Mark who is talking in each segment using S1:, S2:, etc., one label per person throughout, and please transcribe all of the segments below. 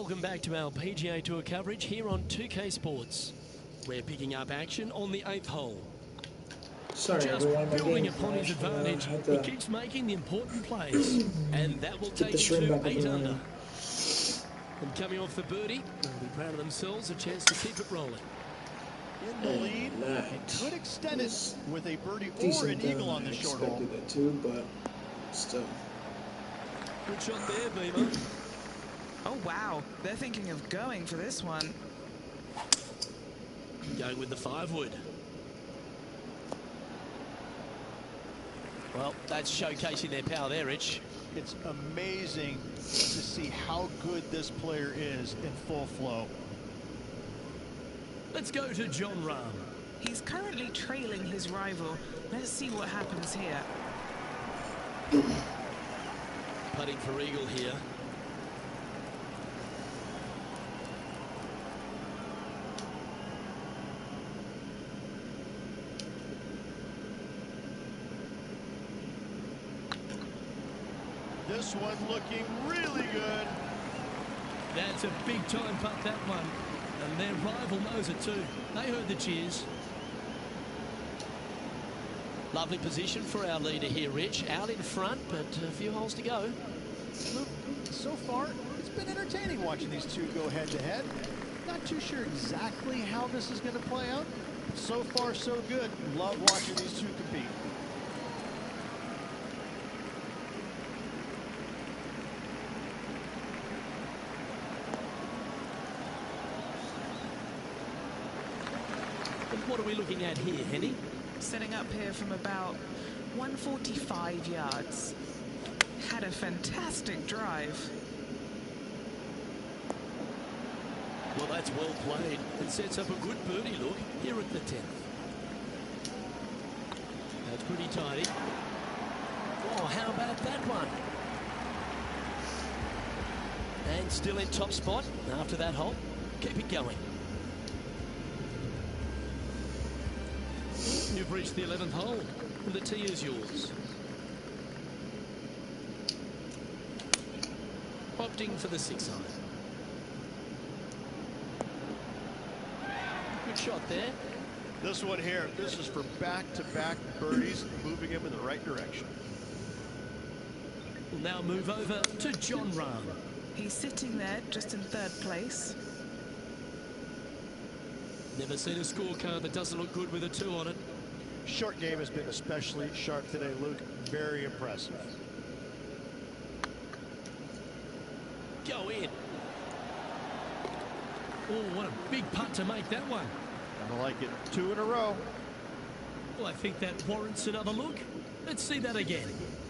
S1: Welcome back to our PGA Tour coverage here on 2K Sports. We're picking up action on the 8th hole.
S2: Sorry,
S1: Just
S2: everyone, my
S1: building
S2: game
S1: upon his
S2: crashed.
S1: advantage, he keeps making the important plays, and that will take him to 8 under. And coming off the birdie, they'll be proud of themselves, a chance to keep it rolling.
S3: In the lead, it could extend it with a birdie or an eagle on the short hole.
S2: That too, but still.
S1: Good shot there, Beamer.
S4: Oh, wow. They're thinking of going for this one.
S1: Going with the 5-wood. Well, that's showcasing their power there, Rich.
S3: It's amazing to see how good this player is in full flow.
S1: Let's go to Jon Rahm.
S4: He's currently trailing his rival. Let's see what happens here.
S1: Putting for eagle here.
S3: This one looking really good.
S1: That's a big time putt, that one. And their rival knows it too. They heard the cheers. Lovely position for our leader here, Rich. Out in front, but a few holes to go.
S3: Look, so far, it's been entertaining watching these two go head-to-head. Not too sure exactly how this is going to play out. So far, so good. Love watching these two compete.
S1: What are we looking at here, Henny?
S4: Setting up here from about 145 yards. Had a fantastic drive.
S1: Well, that's well played. It sets up a good birdie look here at the 10th. That's pretty tidy. Oh, how about that one? And still in top spot after that hole. Keep it going. You've reached the 11th hole, and the tee is yours. Opting for the 6-iron. Good shot there.
S3: This one here, this is for back-to-back birdies, moving him in the right direction.
S1: We'll now move over to Jon Rahm.
S4: He's sitting there just in 3rd place.
S1: Never seen a scorecard that doesn't look good with a 2 on it.
S3: Short game has been especially sharp today, Luke. Very impressive.
S1: Go in. Oh, what a big putt to make that one.
S3: I like it. 2 in a row.
S1: Well, I think that warrants another look. Let's see that again.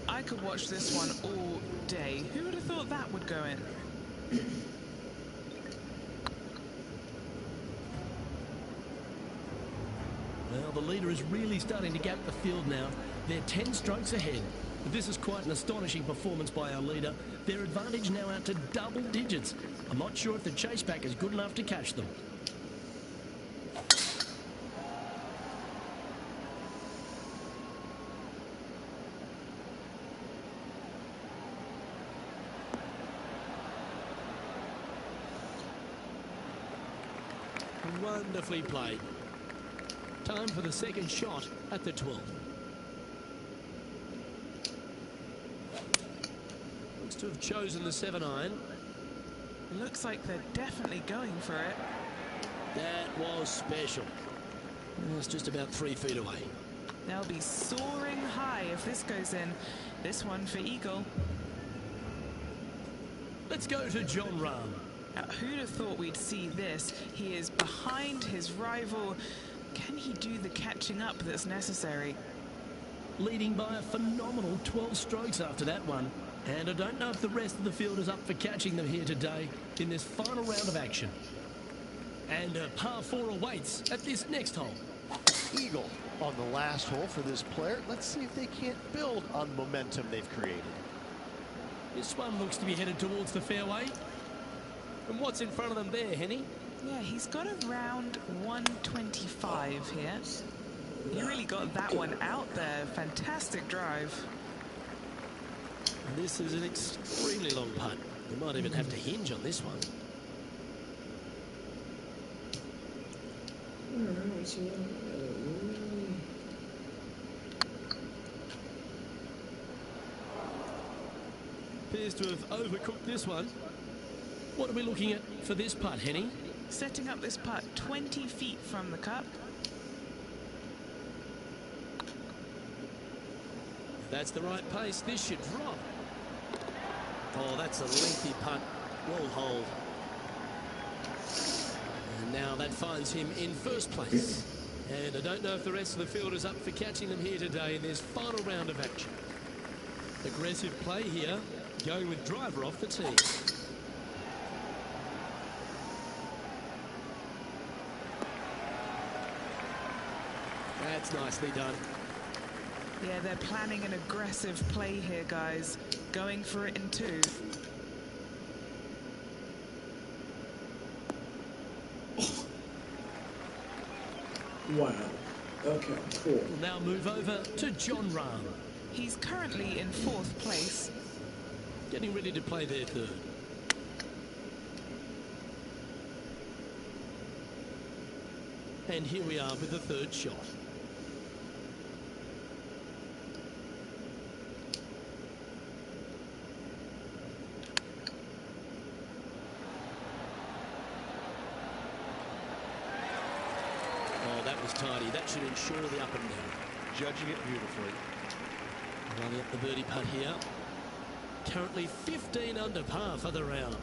S4: I could watch this one all day. Who would have thought that would go in?
S1: Well, the leader is really starting to gap the field now. They're 10 strokes ahead. But this is quite an astonishing performance by our leader. Their advantage now out to double digits. I'm not sure if the chase back is good enough to catch them. Wonderfully played. Time for the second shot at the 12th. Looks to have chosen the 7-iron.
S4: Looks like they're definitely going for it.
S1: That was special. It's just about 3 feet away.
S4: They'll be soaring high if this goes in. This one for eagle.
S1: Let's go to Jon Rahm.
S4: Now, who'd have thought we'd see this? He is behind his rival. Can he do the catching up that's necessary?
S1: Leading by a phenomenal 12 strokes after that one. And I don't know if the rest of the field is up for catching them here today in this final round of action. And a par 4 awaits at this next hole.
S3: Eagle on the last hole for this player. Let's see if they can't build on the momentum they've created.
S1: This one looks to be headed towards the fairway. And what's in front of them there, Henny?
S4: Yeah, he's got around 125 here. You really got that one out there. Fantastic drive.
S1: And this is an extremely long putt. You might even have to hinge on this one. Appears to have overcooked this one. What are we looking at for this putt, Henny?
S4: Setting up this putt 20 feet from the cup.
S1: That's the right pace. This should drop. Oh, that's a lengthy putt. Well hold. And now that finds him in first place. And I don't know if the rest of the field is up for catching them here today in this final round of action. Aggressive play here, going with driver off the tee. That's nicely done.
S4: Yeah, they're planning an aggressive play here, guys. Going for it in two.
S2: Wow. Okay, cool.
S1: We'll now move over to John Rahm.
S4: He's currently in fourth place.
S1: Getting ready to play their third. And here we are with the third shot. Oh, that was tidy. That should ensure the up and down.
S3: Judging it beautifully.
S1: Running up the birdie putt here. Currently 15 under par for the round.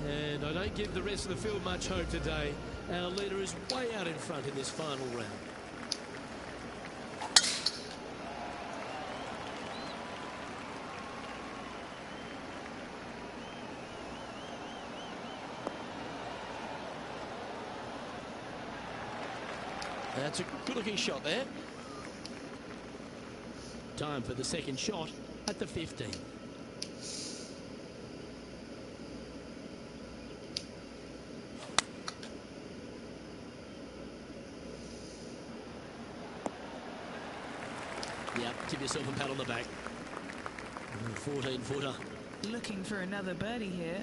S1: And I don't give the rest of the field much hope today. Our leader is way out in front in this final round. That's a good-looking shot there. Time for the second shot at the 15. Yep, give yourself a pat on the back. 14-footer.
S4: Looking for another birdie here.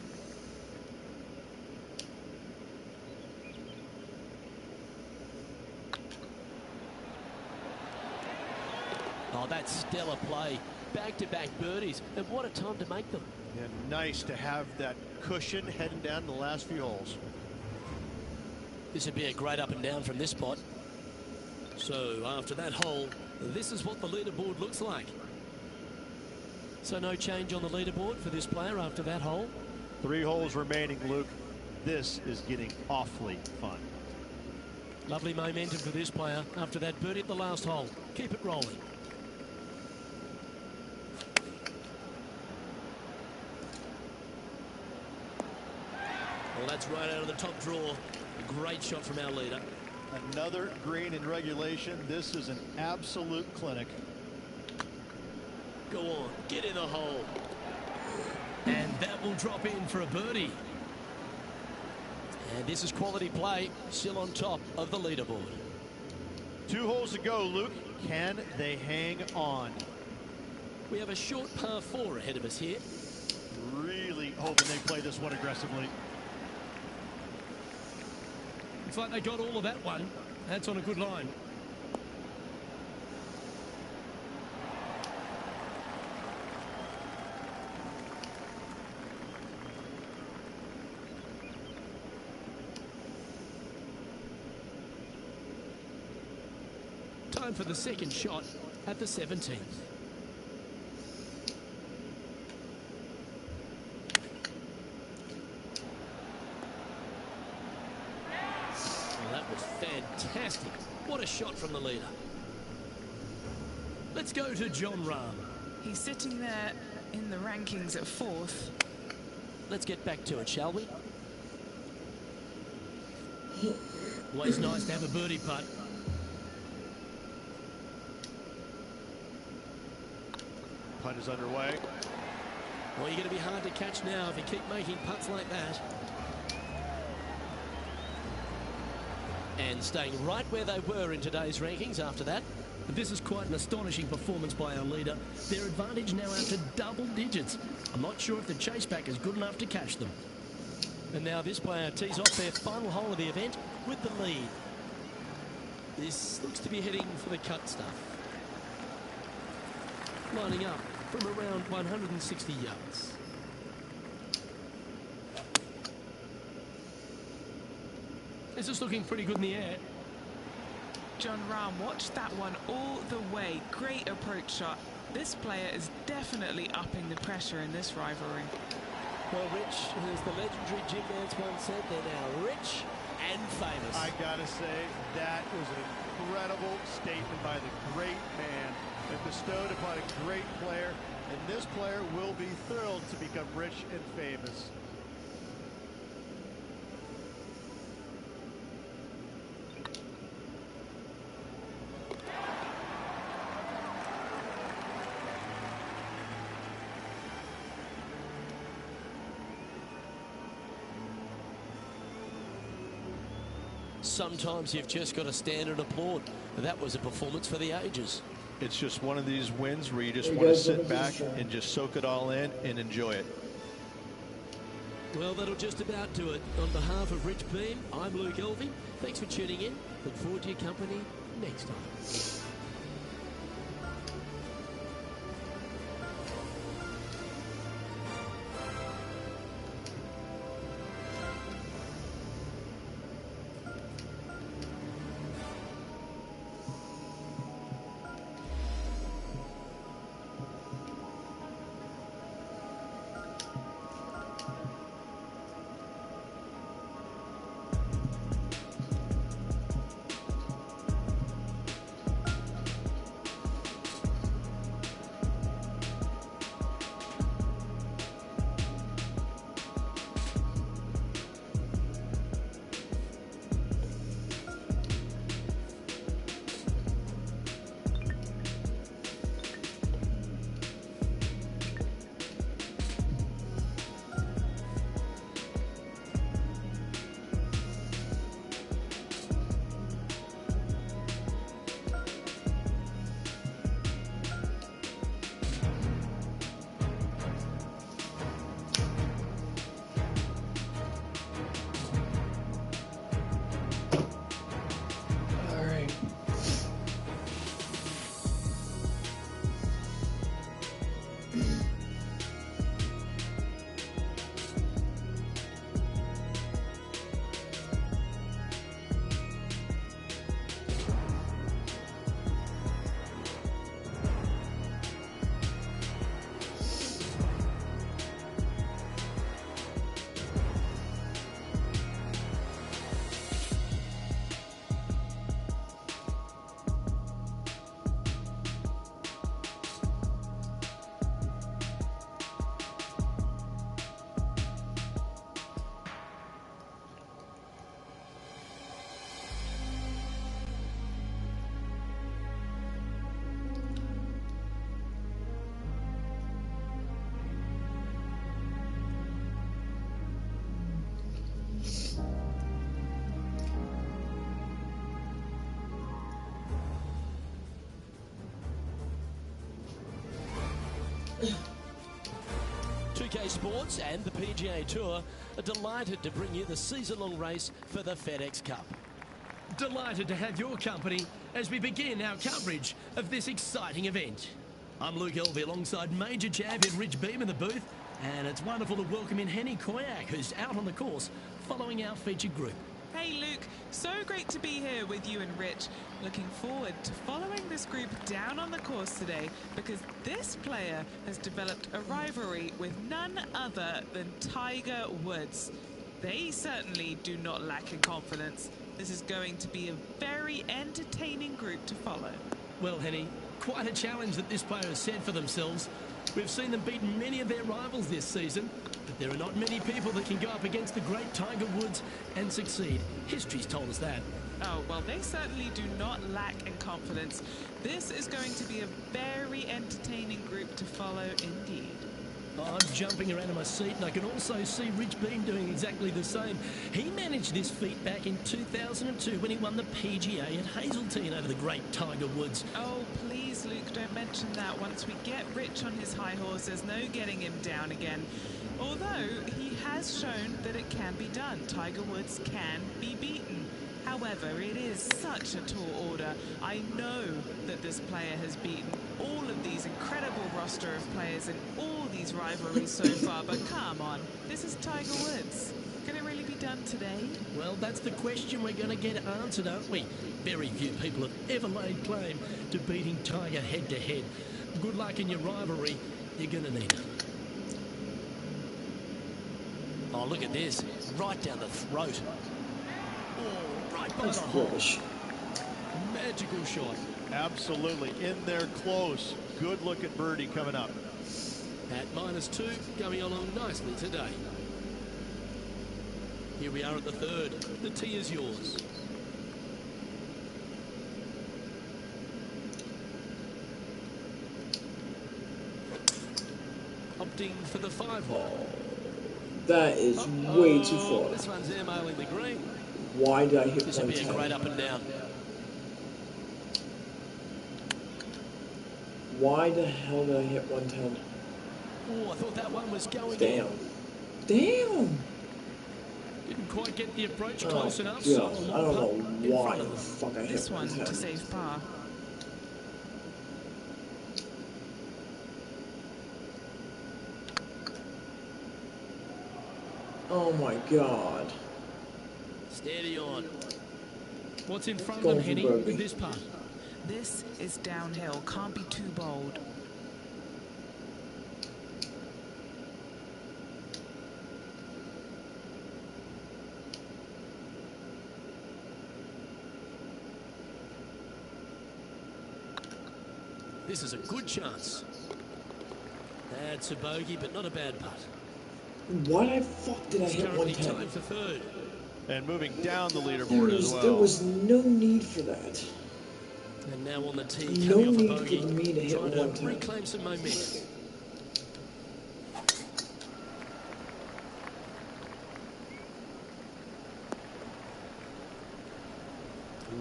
S1: Oh, that's stellar play. Back-to-back birdies. And what a time to make them.
S3: Yeah, nice to have that cushion heading down the last few holes.
S1: This would be a great up and down from this spot. So after that hole, this is what the leaderboard looks like. So no change on the leaderboard for this player after that hole.
S3: 3 holes remaining, Luke. This is getting awfully fun.
S1: Lovely momentum for this player after that birdie at the last hole. Keep it rolling. Well, that's right out of the top drawer. A great shot from our leader.
S3: Another green in regulation. This is an absolute clinic.
S1: Go on, get in the hole. And that will drop in for a birdie. And this is quality play, still on top of the leaderboard.
S3: 2 holes to go, Luke. Can they hang on?
S1: We have a short par 4 ahead of us here.
S3: Really hoping they play this one aggressively.
S1: Looks like they got all of that one. That's on a good line. Time for the second shot at the 17th. Well, that was fantastic. What a shot from the leader. Let's go to John Rahm.
S4: He's sitting there in the rankings at 4th.
S1: Let's get back to it, shall we? Always nice to have a birdie putt.
S3: Putt is underway.
S1: Well, you're going to be hard to catch now if you keep making putts like that. And staying right where they were in today's rankings after that. But this is quite an astonishing performance by our leader. Their advantage now out to double digits. I'm not sure if the chase back is good enough to catch them. And now this player tees off their final hole of the event with the lead. This looks to be heading for the cut stuff. Lining up from around 160 yards. This is looking pretty good in the air.
S4: John Rahm watched that one all the way. Great approach shot. This player is definitely upping the pressure in this rivalry.
S5: Well, Rich, as the legendary Jim Nance once said, they're now rich and famous.
S3: I gotta say, that was an incredible statement by the great man that bestowed upon a great player, and this player will be thrilled to become rich and famous.
S1: Sometimes you've just got to stand and applaud. That was a performance for the ages.
S6: It's just one of these wins where you just want to sit back and just soak it all in and enjoy it.
S1: Well, that'll just about do it. On behalf of Rich Beam, I'm Luke Elvey. Thanks for tuning in. Look forward to your company next time. Sports and the PGA Tour are delighted to bring you the season-long race for the FedEx Cup. Delighted to have your company as we begin our coverage of this exciting event. I'm Luke Elvey alongside Major Champion Rich Beam in the booth, and it's wonderful to welcome in Henny Koyak, who's out on the course following our featured group.
S4: Hey Luke, so great to be here with you and Rich. Looking forward to following this group down on the course today because this player has developed a rivalry with none other than Tiger Woods. They certainly do not lack in confidence. This is going to be a very entertaining group to follow.
S1: Well, Henny, quite a challenge that this player has set for themselves. We've seen them beat many of their rivals this season, but there are not many people that can go up against the great Tiger Woods and succeed. History's told us that.
S4: Oh, well, they certainly do not lack in confidence. This is going to be a very entertaining group to follow indeed.
S1: I'm jumping around in my seat, and I can also see Rich Beam doing exactly the same. He managed this feat back in 2002 when he won the PGA at Hazeltine over the great Tiger Woods.
S4: Oh, please, Luke, don't mention that. Once we get Rich on his high horse, there's no getting him down again. Although he has shown that it can be done. Tiger Woods can be beaten. However, it is such a tall order. I know that this player has beaten all of these incredible roster of players in all these rivalries so far, but come on, this is Tiger Woods. Can it really be done today?
S1: Well, that's the question we're going to get answered, aren't we? Very few people have ever laid claim to beating Tiger head-to-head. Good luck in your rivalry. You're going to need it. Oh, look at this. Right down the throat. Oh, right by
S2: That's
S1: the hole.
S2: rubbish.
S1: Magical shot.
S6: Absolutely. In there close. Good look at birdie coming up.
S1: At -2, going along nicely today. Here we are at the third. The tee is yours. Opting for the 5-hole.
S2: That is way too far.
S1: This one's airmailing the green.
S2: Why did I hit
S1: This will be a
S2: 110?
S1: great up and down.
S2: Why the hell did I hit 110?
S1: Oh, I thought that one was going
S2: Damn.
S1: in.
S2: Damn!
S1: Didn't quite get the approach close enough.
S2: God.
S1: So a
S2: I
S1: long
S2: don't know
S1: putt in
S2: why
S1: front
S2: the
S1: of them.
S2: fuck I hit
S4: This one
S2: 110.
S4: to save par.
S2: Oh my god.
S1: Steady on. What's in front of
S2: Going
S1: them,
S2: for
S1: Henny,
S2: bogey.
S1: with this putt?
S4: This is downhill. Can't be too bold.
S1: This is a good chance. That's a bogey, but not a bad putt.
S2: Why the fuck did I
S1: It's
S2: hit
S1: currently
S2: 110?
S1: tied for third.
S6: And moving down the leaderboard as well.
S2: There was no need for that.
S1: And now on the tee,
S2: No
S1: coming off a
S2: need
S1: bogey,
S2: for me to hit
S1: trying to
S2: 110.
S1: reclaim some momentum.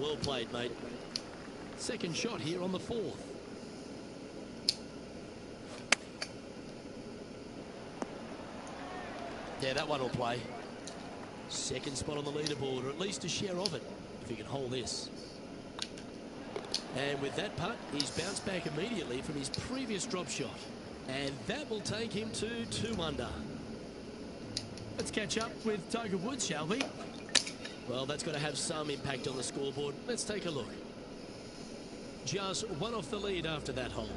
S1: Well played, mate. Second shot here on the 4th. Yeah, that one will play. Second spot on the leaderboard, or at least a share of it, if he can hold this. And with that putt, he's bounced back immediately from his previous drop shot. And that will take him to 2 under. Let's catch up with Tiger Woods, shall we? Well, that's got to have some impact on the scoreboard. Let's take a look. Just one off the lead after that hole.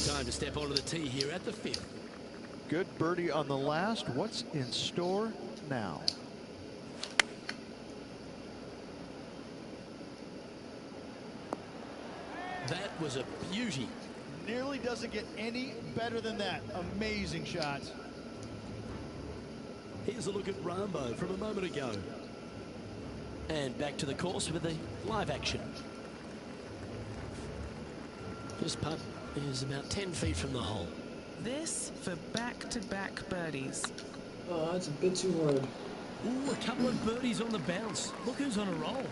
S1: Time to step onto the tee here at the 5th.
S6: Good birdie on the last. What's in store now?
S1: That was a beauty.
S3: Nearly doesn't get any better than that. Amazing shot.
S1: Here's a look at Rambo from a moment ago. And back to the course with the live action. This putt is about 10 feet from the hole.
S4: This for back-to-back birdies.
S2: Oh, that's a bit too hard.
S1: Ooh, a couple of birdies on the bounce. Look who's on a roll.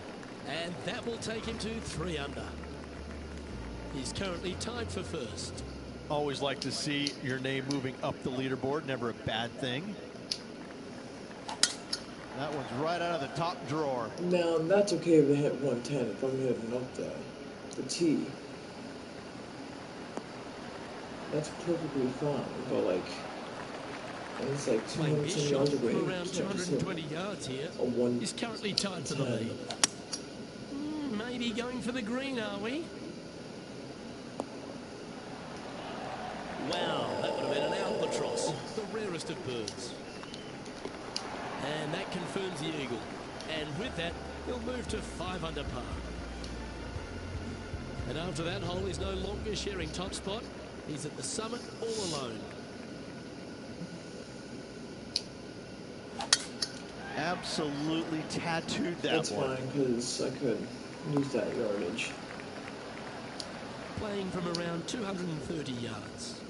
S1: And that will take him to 3 under. He's currently tied for first.
S6: Always like to see your name moving up the leaderboard. Never a bad thing. That one's right out of the top drawer.
S2: Now, that's okay if I hit 110 if I'm hitting up the tee. That's perfectly fine, but like, it's like
S1: Playing this
S2: 210
S1: shot
S2: yards away.
S1: from around 220 yards here.
S2: A 110.
S1: He's currently tied for the lead. Maybe going for the green, are we? Wow, that would have been an albatross, the rarest of birds. And that confirms the eagle. And with that, he'll move to 5 under par. And after that hole, he's no longer sharing top spot. He's at the summit all alone.
S6: Absolutely tattooed that
S2: That's
S6: one.
S2: fine, because I could use that yardage.
S1: Playing from around 230 yards.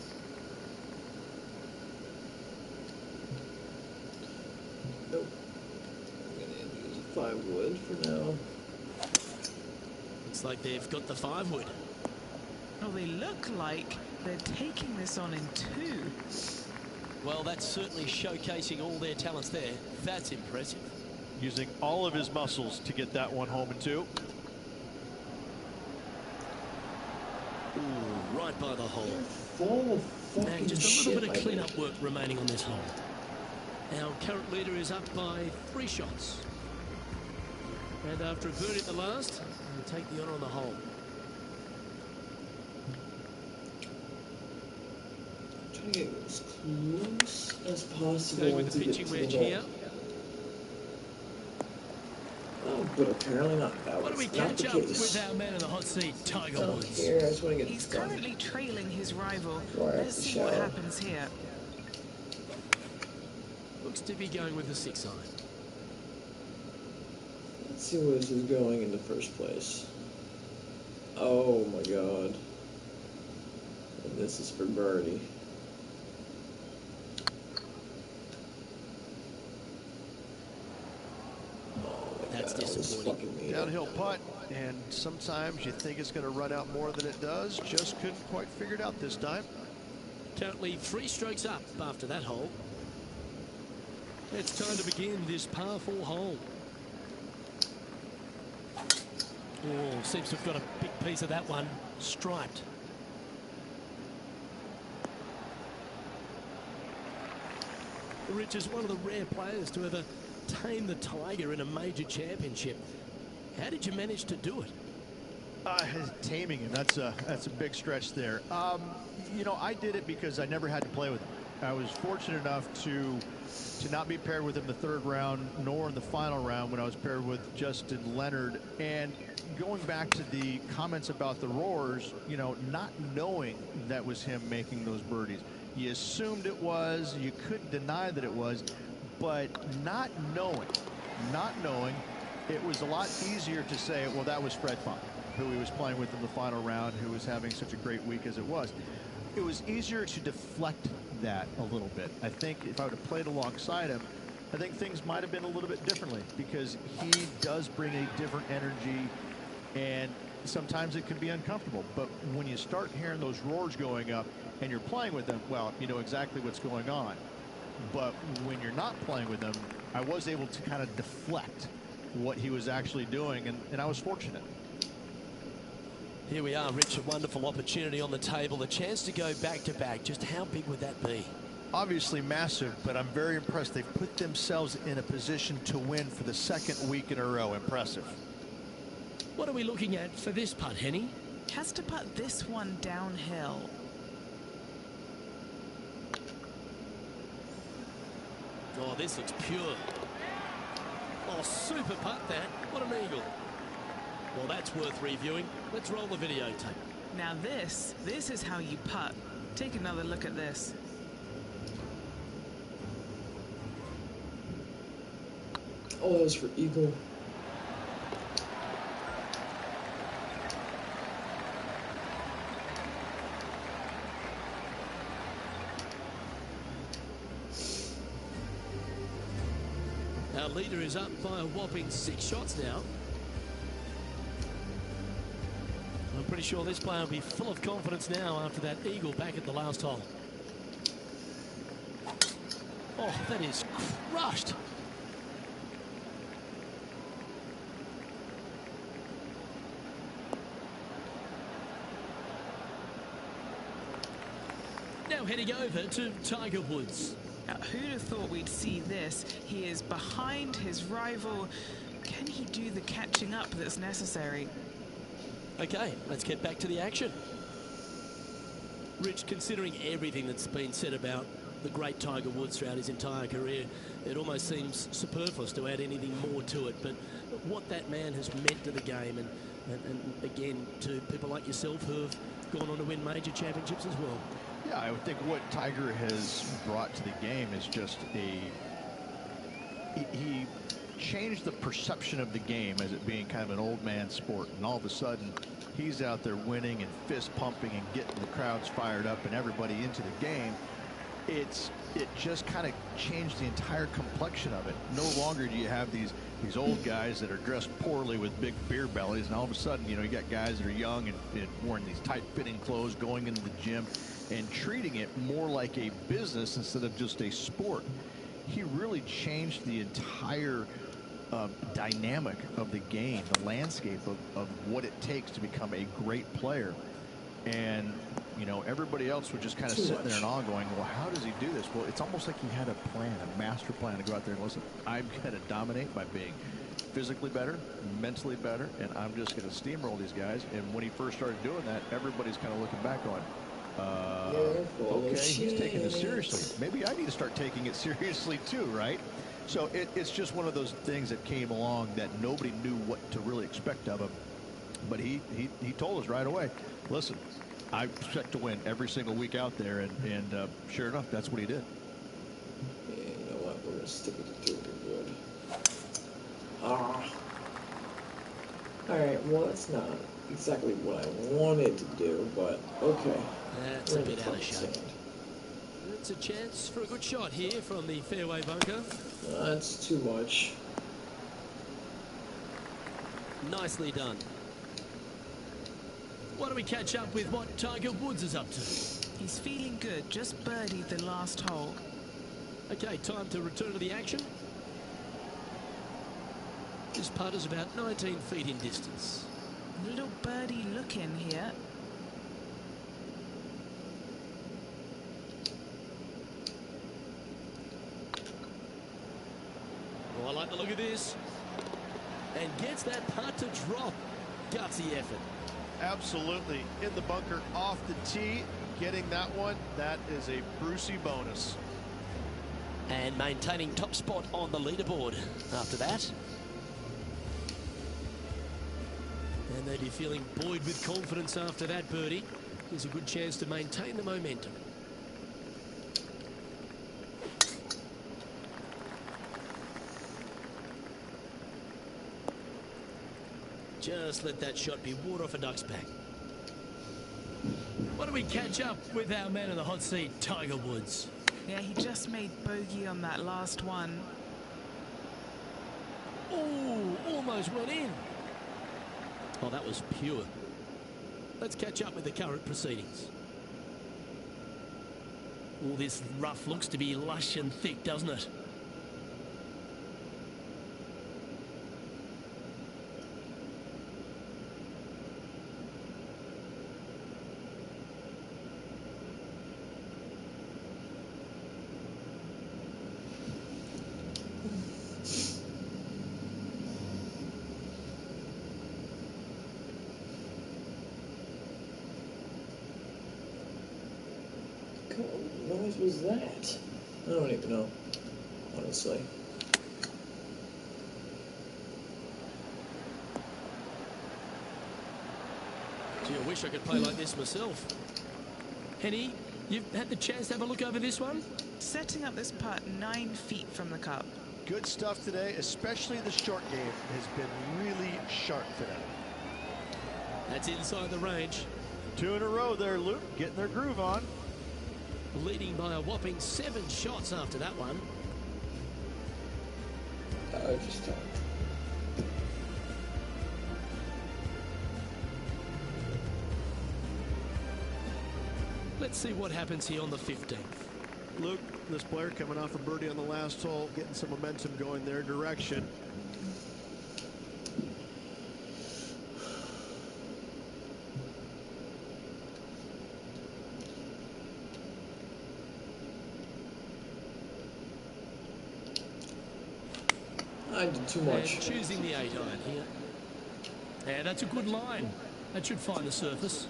S2: Nope. I'm gonna use a 5-wood for now.
S1: Looks like they've got the 5-wood.
S4: Oh, they look like they're taking this on in 2.
S5: Well, that's certainly showcasing all their talents there. That's impressive.
S6: Using all of his muscles to get that one home in 2.
S5: Ooh, right by the hole.
S2: Full of fucking
S1: And just a
S2: shit,
S1: little bit of
S2: my
S1: clean-up work remaining on this hole. Our current leader is up by 3 shots. And after a birdie at the last, we'll take the honour on the hole.
S2: Trying to get as close as possible.
S1: Going with the
S2: to get
S1: pitching
S2: to the
S1: wedge
S2: hole.
S1: here.
S2: Oh, but apparently not. That
S1: Why don't we
S2: was not
S1: catch
S2: the
S1: up
S2: case.
S1: with our man in the hot seat, Tiger
S2: I don't
S1: Woods?
S2: care. I just want to get
S4: He's
S2: this done.
S4: currently trailing his rival.
S2: Before I have
S4: Let's
S2: to
S4: see what
S2: shower.
S4: happens here.
S1: Looks to be going with the 6 iron.
S2: Let's see where this is going in the first place. Oh my god. And this is for birdie.
S1: That's
S2: That was
S1: disappointing.
S2: fucking mean.
S6: Downhill putt, and sometimes you think it's going to run out more than it does. Just couldn't quite figure it out this time.
S1: Currently 3 strokes up after that hole. It's time to begin this par 4 hole. Oh, seems to have got a big piece of that one striped. Rich is one of the rare players to ever tame the Tiger in a major championship. How did you manage to do it?
S6: Taming him, that's a big stretch there. You know, I did it because I never had to play with him. I was fortunate enough to not be paired with him the 3rd round, nor in the final round when I was paired with Justin Leonard. And going back to the comments about the roars, you know, not knowing that was him making those birdies. You assumed it was, you couldn't deny that it was, but not knowing, it was a lot easier to say, well, that was Fred Funk, who he was playing with in the final round, who was having such a great week as it was. It was easier to deflect that a little bit. I think if I would have played alongside him, I think things might have been a little bit differently, because he does bring a different energy, and sometimes it can be uncomfortable. But when you start hearing those roars going up and you're playing with him, well, you know exactly what's going on. But when you're not playing with him, I was able to kind of deflect what he was actually doing, and I was fortunate.
S5: Here we are, Rich, a wonderful opportunity on the table, the chance to go back-to-back. Just how big would that be?
S6: Obviously massive, but I'm very impressed. They've put themselves in a position to win for the 2nd week in a row. Impressive.
S1: What are we looking at for this putt, Henny?
S4: Has to putt this one downhill.
S1: Oh, this looks pure. Oh, super putt that. What an eagle. Well, that's worth reviewing. Let's roll the videotape.
S4: Now this is how you putt. Take another look at this.
S2: Oh, that was for eagle.
S1: Our leader is up by a whopping 6 shots now. I'm pretty sure this player will be full of confidence now after that eagle back at the last hole. Oh, that is crushed. Now heading over to Tiger Woods.
S4: Now, who'd have thought we'd see this? He is behind his rival. Can he do the catching up that's necessary?
S1: Okay, let's get back to the action. Rich, considering everything that's been said about the great Tiger Woods throughout his entire career, it almost seems superfluous to add anything more to it. But what that man has meant to the game, and again, to people like yourself who have gone on to win major championships as well.
S6: Yeah, I would think what Tiger has brought to the game is just he changed the perception of the game as it being kind of an old man sport, and all of a sudden he's out there winning and fist pumping and getting the crowds fired up and everybody into the game. It just kind of changed the entire complexion of it. No longer do you have these old guys that are dressed poorly with big beer bellies, and all of a sudden, you know, you got guys that are young and wearing these tight-fitting clothes, going into the gym and treating it more like a business instead of just a sport. He really changed the entire dynamic of the game, the landscape of what it takes to become a great player. And, you know, everybody else would just kind of sit there and all going, well, how does he do this? Well, it's almost like he had a plan, a master plan to go out there and listen, I'm going to dominate by being physically better, mentally better, and I'm just going to steamroll these guys. And when he first started doing that, everybody's kind of looking back going, okay, he's taking this seriously. Maybe I need to start taking it seriously too, right? So it's just one of those things that came along that nobody knew what to really expect of him. But he told us right away, listen, I expect to win every single week out there, and sure enough, that's what he did.
S2: Yeah, you know what? We're going to stick it to 2. We're good. All right, well, that's not exactly what I wanted to do, but okay.
S5: That's a bit out of shape. It's a chance for a good shot here from the fairway bunker.
S2: That's too much.
S5: Nicely done. Why don't we catch up with what Tiger Woods is up to?
S4: He's feeling good, just birdied the last hole.
S5: Okay, time to return to the action. This putt is about 19 feet in distance.
S4: Little birdie look in here.
S5: Oh, I like the look of this. And gets that putt to drop. Gutsy effort.
S3: Absolutely. In the bunker off the tee, getting that one, that is a Brucey bonus.
S5: And maintaining top spot on the leaderboard after that. And they'd be feeling buoyed with confidence after that birdie. Here's a good chance to maintain the momentum. Just let that shot be water off a duck's back. Why don't we catch up with our man in the hot seat, Tiger Woods?
S4: Yeah, he just made bogey on that last one.
S5: Oh, almost went in. Oh, that was pure. Let's catch up with the current proceedings. All this rough looks to be lush and thick, doesn't it?
S2: What noise was that? I don't even know, honestly.
S5: Gee, I wish I could play like this myself. Henny, you've had the chance to have a look over this one?
S4: Setting up this putt 9 feet from the cup.
S3: Good stuff today, especially the short game has been really sharp today.
S5: That's inside the range.
S6: 2 in a row there, Luke, getting their groove on.
S5: Leading by a whopping 7 shots after that one.
S2: Just
S5: Let's see what happens here on the 15th.
S3: Luke, this player coming off a birdie on the last hole, getting some momentum going their direction.
S2: I did too much.
S5: And choosing the 8-iron here. Yeah, that's a good line. That should find the surface.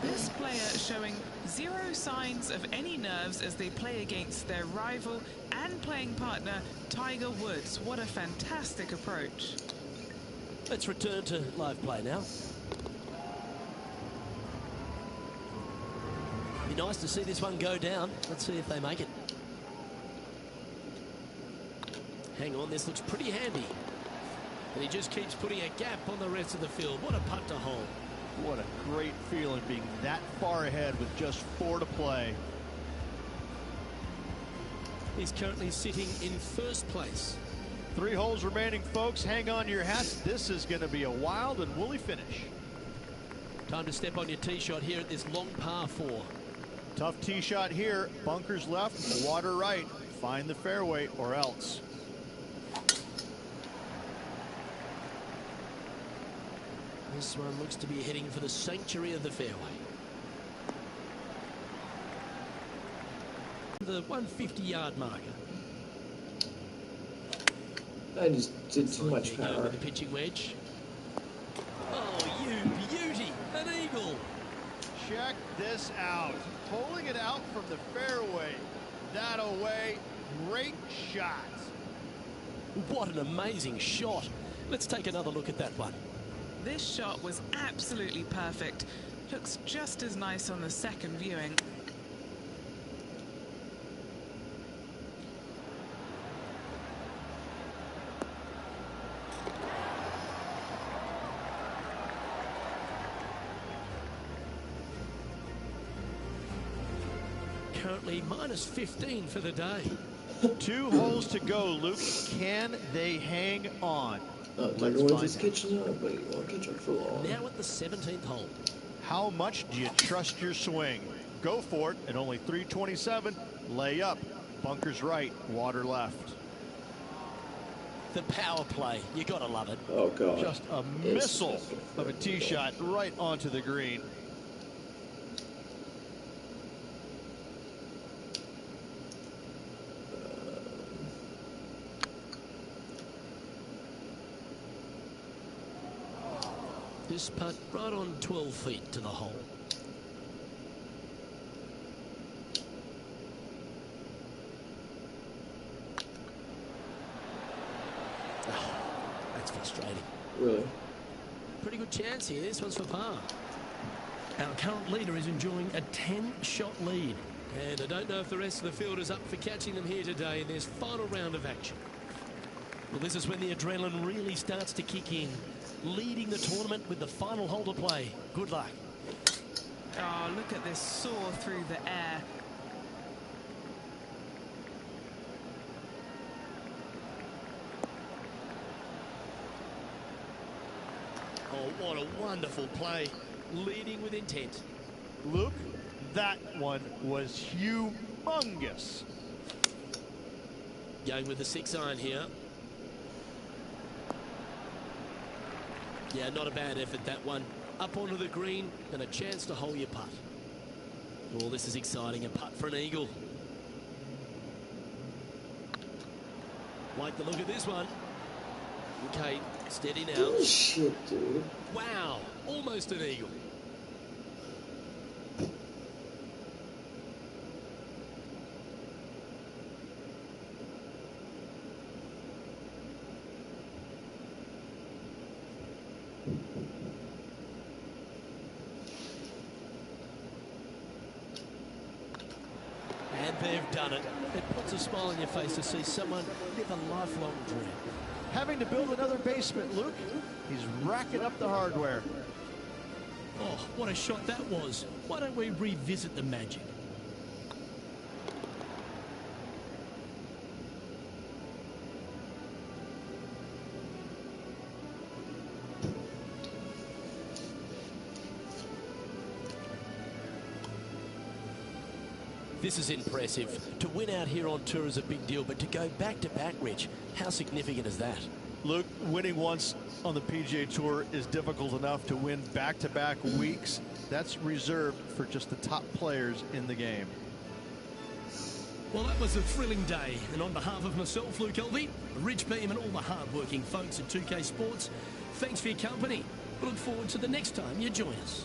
S4: This player showing zero signs of any nerves as they play against their rival and playing partner, Tiger Woods. What a fantastic approach.
S5: Let's return to live play now. Be nice to see this one go down. Let's see if they make it. Hang on, this looks pretty handy. And he just keeps putting a gap on the rest of the field. What a putt to hole.
S6: What a great feeling being that far ahead with just 4 to play.
S5: He's currently sitting in first place.
S6: 3 holes remaining, folks. Hang on to your hats. This is going to be a wild and woolly finish.
S5: Time to step on your tee shot here at this long par 4.
S6: Tough tee shot here. Bunkers left, water right. Find the fairway or else.
S5: This one looks to be heading for the sanctuary of the fairway. The 150-yard marker.
S2: I just did too much
S5: There you go
S2: power.
S5: with the pitching wedge. Oh, you beauty! An eagle!
S6: Check this out. Pulling it out from the fairway. That away. Great shot.
S5: What an amazing shot. Let's take another look at that one.
S4: This shot was absolutely perfect. Looks just as nice on the second viewing.
S5: Currently minus 15 for the day.
S6: 2 holes to go, Luke. Can they hang on?
S2: Tiger
S6: Let's
S2: Woods
S6: find
S2: is
S6: out.
S2: catching up, but he won't catch up for long.
S5: Now at the 17th hole.
S6: How much do you trust your swing? Go for it at only 327. Lay up. Bunkers right, water left.
S5: The power play. You gotta love it.
S2: Oh, God.
S6: Just a
S2: It's
S6: missile of a tee shot right onto the green.
S5: This putt right on 12 feet to the hole. That's frustrating.
S2: Really?
S5: Pretty good chance here. This one's for par.
S1: Our current leader is enjoying a 10-shot lead.
S5: And I don't know if the rest of the field is up for catching them here today in this final round of action.
S1: Well, this is when the adrenaline really starts to kick in. Leading the tournament with the final hole to play. Good luck.
S4: Oh, look at this soar through the air.
S5: Oh, what a wonderful play. Leading with intent.
S6: Luke, that one was humongous.
S5: Going with the 6-iron here. Yeah, not a bad effort, that one. Up onto the green and a chance to hole your putt. Oh, this is exciting. A putt for an eagle. Like the look of this one. Okay, steady now.
S2: Bullshit, dude.
S5: Wow, almost an eagle. And they've done it. It puts a smile on your face to see someone live a lifelong dream.
S6: Having to build another basement, Luke. He's racking up the hardware.
S1: Oh, what a shot that was. Why don't we revisit the magic?
S5: This is impressive. To win out here on tour is a big deal, but to go back-to-back, Rich, how significant is that?
S6: Luke, winning once on the PGA Tour is difficult enough. To win back-to-back weeks, that's reserved for just the top players in the game.
S1: Well, that was a thrilling day. And on behalf of myself, Luke Elvey, Rich Beam and all the hard-working folks at 2K Sports, thanks for your company. We look forward to the next time you join us.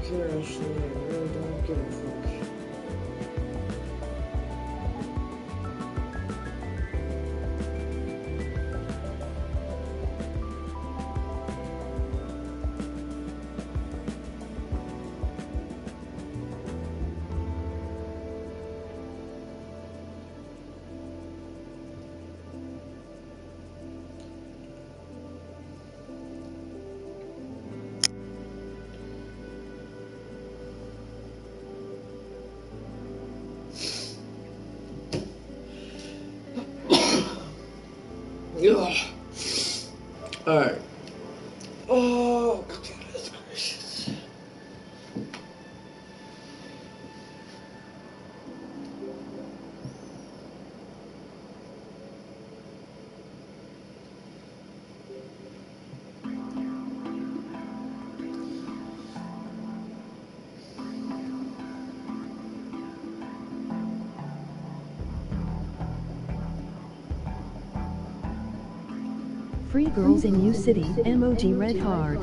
S2: care, Ashley. I really don't give a fuck. Ugh. Alright. Oh, goodness gracious.
S7: Free girls in U City, emoji red hard.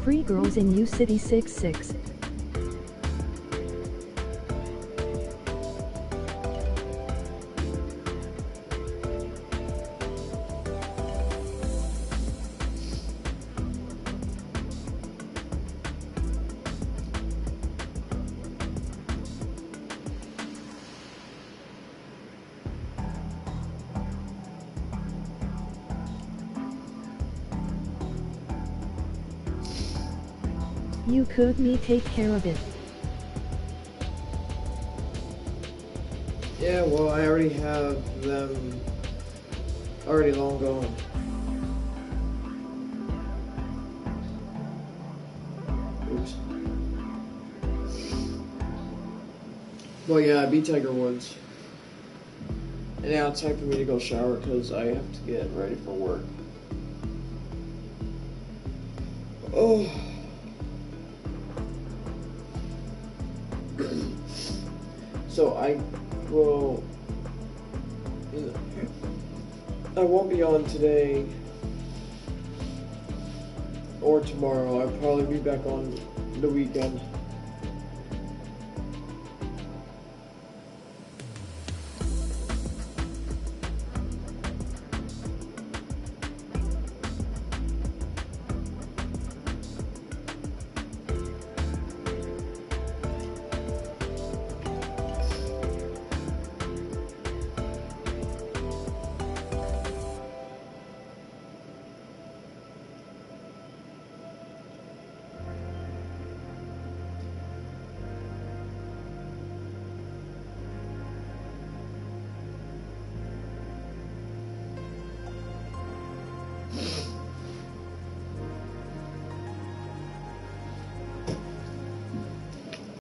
S7: Free girls in U City 66. You could me take care of it.
S2: Yeah, well, I already have them already long gone. Oops. Well, yeah, I beat Tiger Woods. And now it's time for me to go shower because I have to get ready for work. Oh. So I won't be on today or tomorrow. I'll probably be back on the weekend.